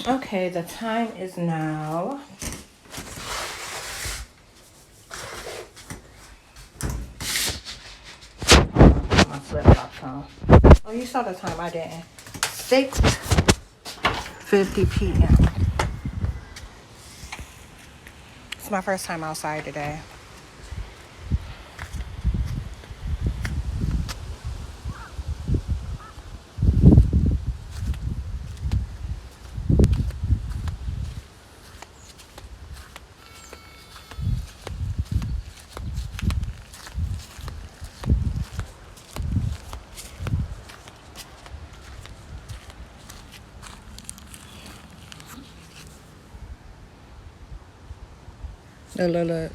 Okay, the time is now. Put my flip flops on. Oh, you saw the time. I didn't. 6:50 p.m. It's my first time outside today. Look.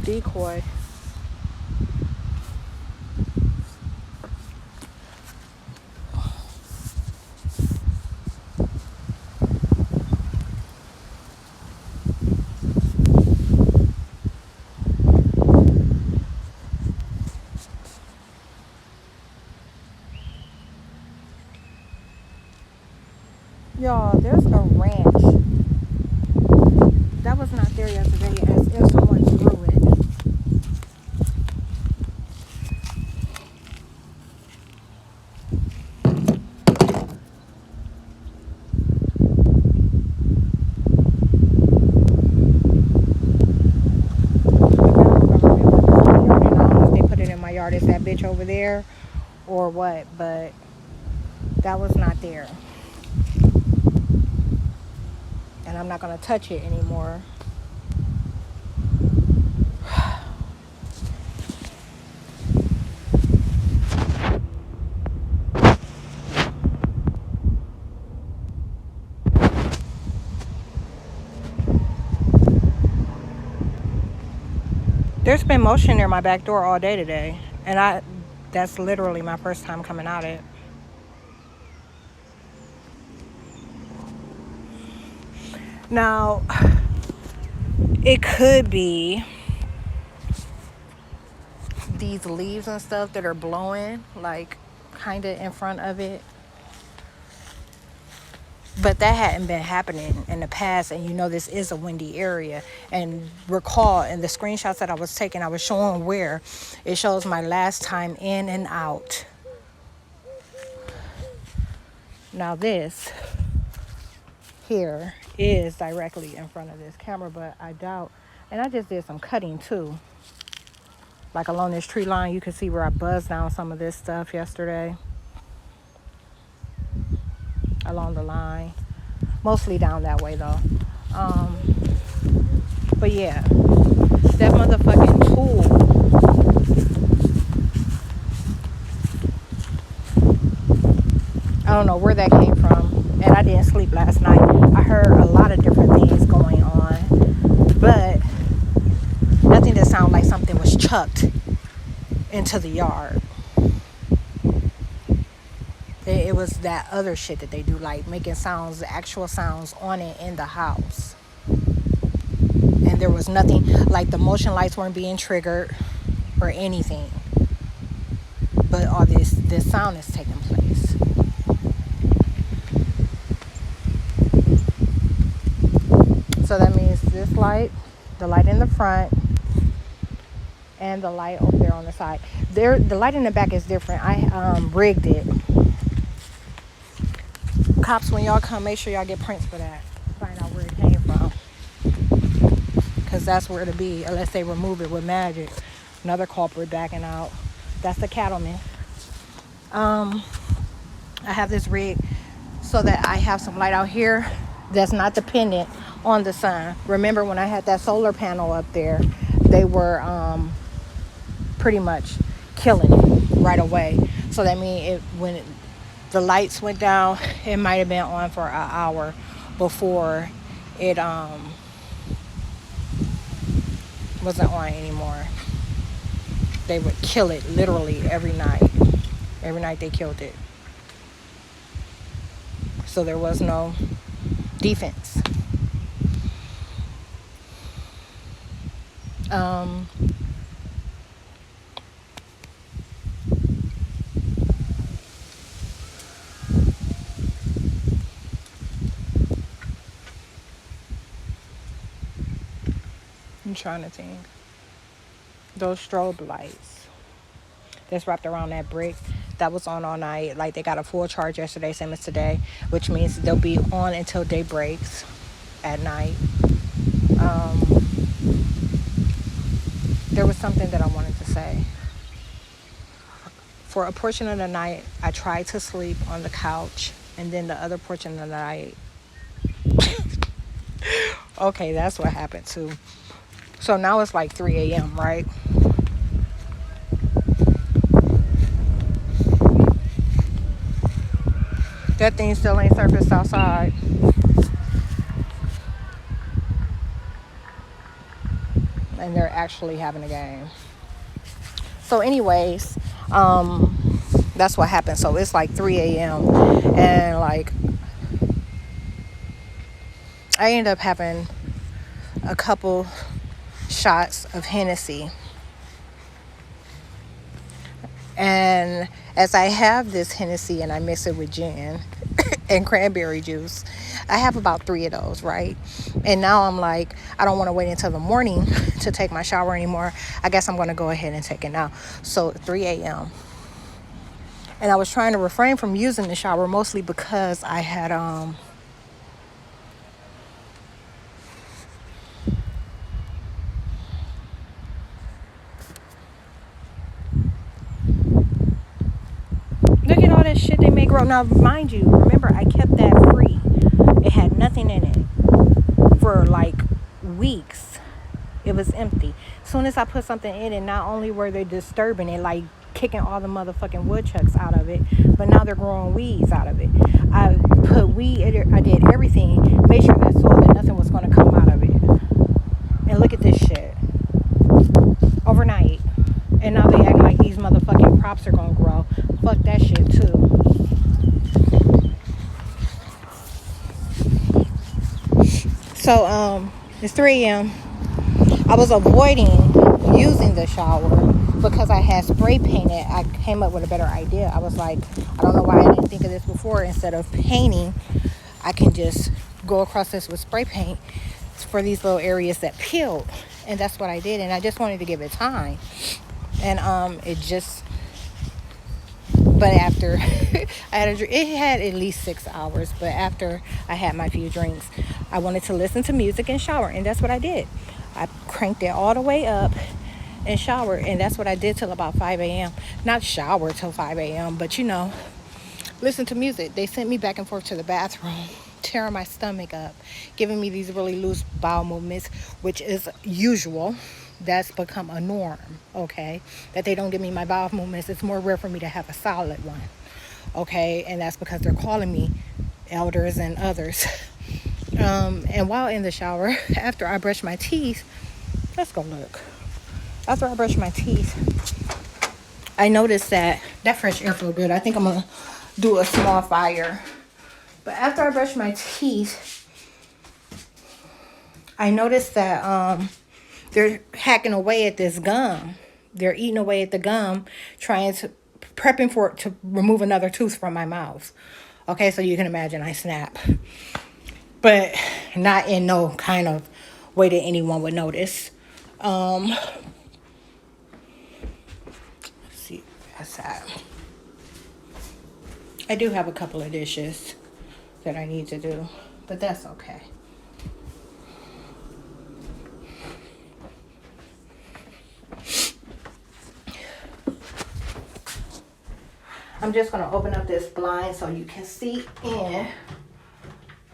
Decoy. Y'all, there's a ranch that was not there yesterday as if someone threw it. They put it in my yard. It's that bitch over there or what, but that was not there. And I'm not going to touch it anymore. There's been motion near my back door all day today. And that's literally my first time coming out it. Now, it could be these leaves and stuff that are blowing, like, kind of in front of it. But that hadn't been happening in the past, and this is a windy area. And recall in the screenshots that I was taking, I was showing where it shows my last time in and out. Now this here is directly in front of this camera, but I doubt. And I just did some cutting too. Like along this tree line, you can see where I buzzed down some of this stuff yesterday. Along the line. Mostly down that way though. But yeah, that motherfucking tool. I don't know where that came from. And I didn't sleep last night. I heard a lot of different things going on. But nothing that sounded like something was chucked into the yard. It was that other shit that they do, like making sounds, actual sounds on it in the house. And there was nothing, like the motion lights weren't being triggered or anything. But all this sound is taking place. So that means this light, the light in the front, and the light over there on the side. The light in the back is different. I rigged it. Cops, when y'all come, make sure y'all get prints for that. Find out where it came from. Because that's where it'll be, unless they remove it with magic. Another culprit backing out. That's the cattleman. I have this rig so that I have some light out here that's not dependent on the sun. Remember when I had that solar panel up there, they were pretty much killing it right away. So that means when the lights went down, it might have been on for an hour before it wasn't on anymore. They would kill it literally every night. Every night they killed it. So there was no defense. I'm trying to think. Those strobe lights that's wrapped around that brick that was on all night. Like they got a full charge yesterday, same as today, which means they'll be on until day breaks at night. There was something that I wanted to say. For a portion of the night, I tried to sleep on the couch, and then the other portion of the night, okay, that's what happened too. So now it's like 3 a.m., right? That thing still ain't surfaced outside. And they're actually having a game. So anyways, that's what happened. So it's like 3 a.m. and like I ended up having a couple shots of Hennessy. And as I have this Hennessy and I mix it with gin and cranberry juice, I have about 3 of those, right? And now I'm like, I don't want to wait until the morning to take my shower anymore. I guess I'm going to go ahead and take it now. So 3 a.m. And I was trying to refrain from using the shower mostly because I had look at all that shit they make grow. Now, mind you, remember, I kept that free. It had nothing in it for like weeks. It was empty. As soon as I put something in it, not only were they disturbing it, like kicking all the motherfucking woodchucks out of it, but now they're growing weeds out of it. I put weed in it. I did everything. Made sure that soil that nothing was going to come out of it. And look at this shit. Overnight. And now they act like these motherfucking crops are gonna grow. Fuck that shit too. So it's 3 a.m. I was avoiding using the shower because I had spray painted. I came up with a better idea. I was like, I don't know why I didn't think of this before. Instead of painting, I can just go across this with spray paint for these little areas that peeled. And that's what I did. And I just wanted to give it time. And but after it had at least 6 hours, but after I had my few drinks, I wanted to listen to music and shower, and that's what I did. I cranked it all the way up and showered, and that's what I did till about 5 a.m. Not shower till 5 a.m., but listen to music. They sent me back and forth to the bathroom, tearing my stomach up, giving me these really loose bowel movements, which is usual. That's become a norm, okay? That they don't give me my bowel movements. It's more rare for me to have a solid one, okay? And that's because they're calling me elders and others. And while in the shower, after I brush my teeth, let's go look. After I brush my teeth, I noticed that fresh air feels good. I think I'm going to do a small fire. But after I brush my teeth, I noticed that they're hacking away at this gum. They're eating away at the gum, prepping for it to remove another tooth from my mouth. Okay, so you can imagine I snap. But not in no kind of way that anyone would notice. Let's see, that's that. I do have a couple of dishes that I need to do, but that's okay. I'm just going to open up this blind so you can see and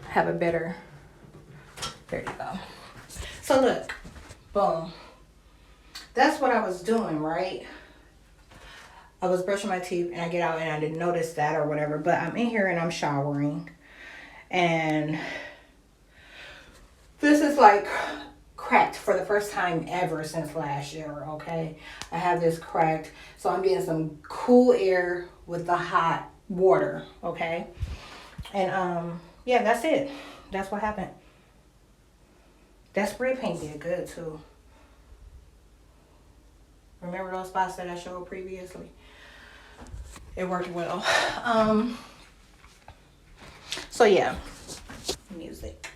have a better, there you go. So look, boom. That's what I was doing, right? I was brushing my teeth and I get out and I didn't notice that or whatever, but I'm in here and I'm showering. And this is like cracked for the first time ever since last year, okay? I have this cracked, so I'm getting some cool air with the hot water, okay? And yeah, that's it. That's what happened. That spray paint did good too. Remember those spots that I showed previously? It worked well. So yeah, music.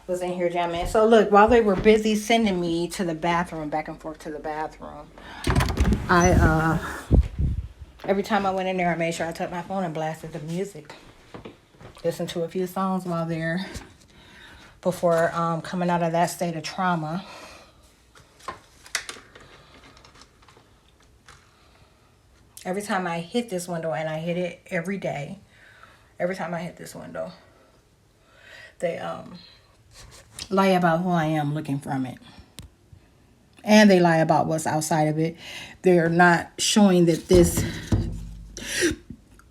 was in here jamming. So look, while they were busy sending me to the bathroom, back and forth to the bathroom, I every time I went in there, I made sure I took my phone and blasted the music. Listened to a few songs while there before coming out of that state of trauma. Every time I hit this window, and I hit it every day, every time I hit this window, they lie about who I am looking from it. And they lie about what's outside of it. They're not showing that this,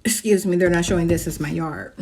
excuse me, they're not showing this is my yard.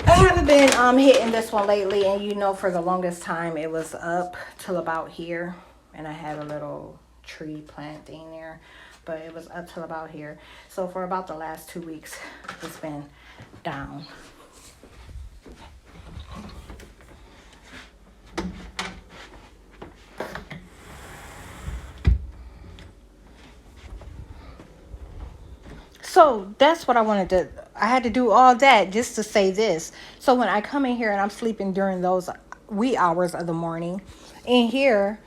I haven't been hitting this one lately, and you know, for the longest time it was up till about here, and I had a little tree plant thing there, but it was up till about here. So for about the last 2 weeks, it's been down. So that's what I wanted to, I had to do all that just to say this. So when I come in here and I'm sleeping during those wee hours of the morning, in here,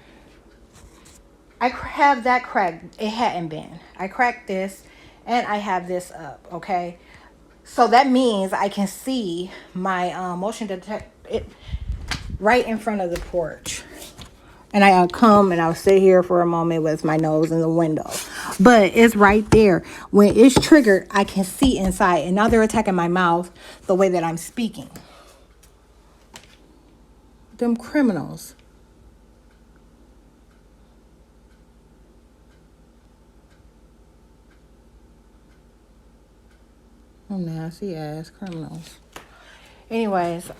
I have that cracked. It hadn't been. I cracked this and I have this up, okay? So that means I can see my motion detector it right in front of the porch. And I'll come and I'll sit here for a moment with my nose in the window. But it's right there. When it's triggered, I can see inside. And now they're attacking my mouth the way that I'm speaking. Them criminals. Oh, nasty ass criminals. Anyways,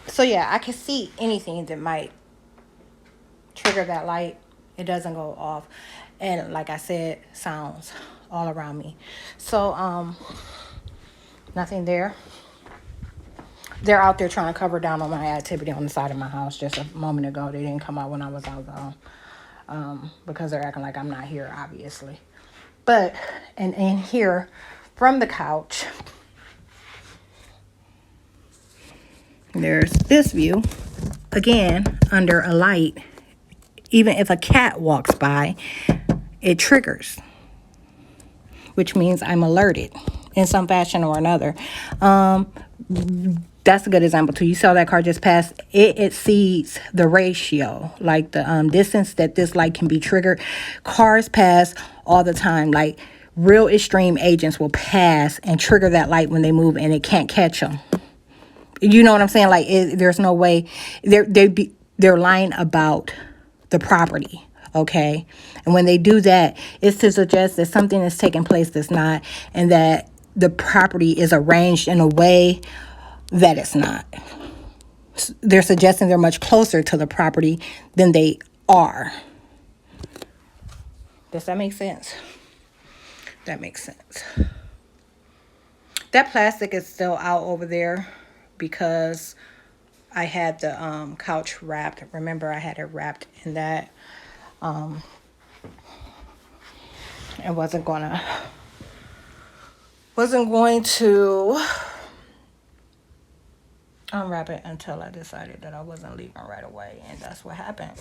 so yeah, I can see anything that might trigger that light. It doesn't go off. And like I said, sounds all around me. So, nothing there. They're out there trying to cover down on my activity on the side of my house. Just a moment ago, they didn't come out when I was out though, because they're acting like I'm not here, obviously. But, and in here, from the couch, there's this view. Again, under a light, even if a cat walks by, it triggers, which means I'm alerted in some fashion or another. That's a good example too. You saw that car just pass. It exceeds the ratio, like the distance that this light can be triggered. Cars pass all the time. Like real extreme agents will pass and trigger that light when they move, and it can't catch them. You know what I'm saying? Like there's no way they're lying about the property. Okay, and when they do that, it's to suggest that something is taking place that's not, and that the property is arranged in a way that it's not. They're suggesting they're much closer to the property than they are. Does that make sense? That makes sense. That plastic is still out over there because I had the couch wrapped. Remember, I had it wrapped in that. I wasn't going to unwrap it until I decided that I wasn't leaving right away, and that's what happened.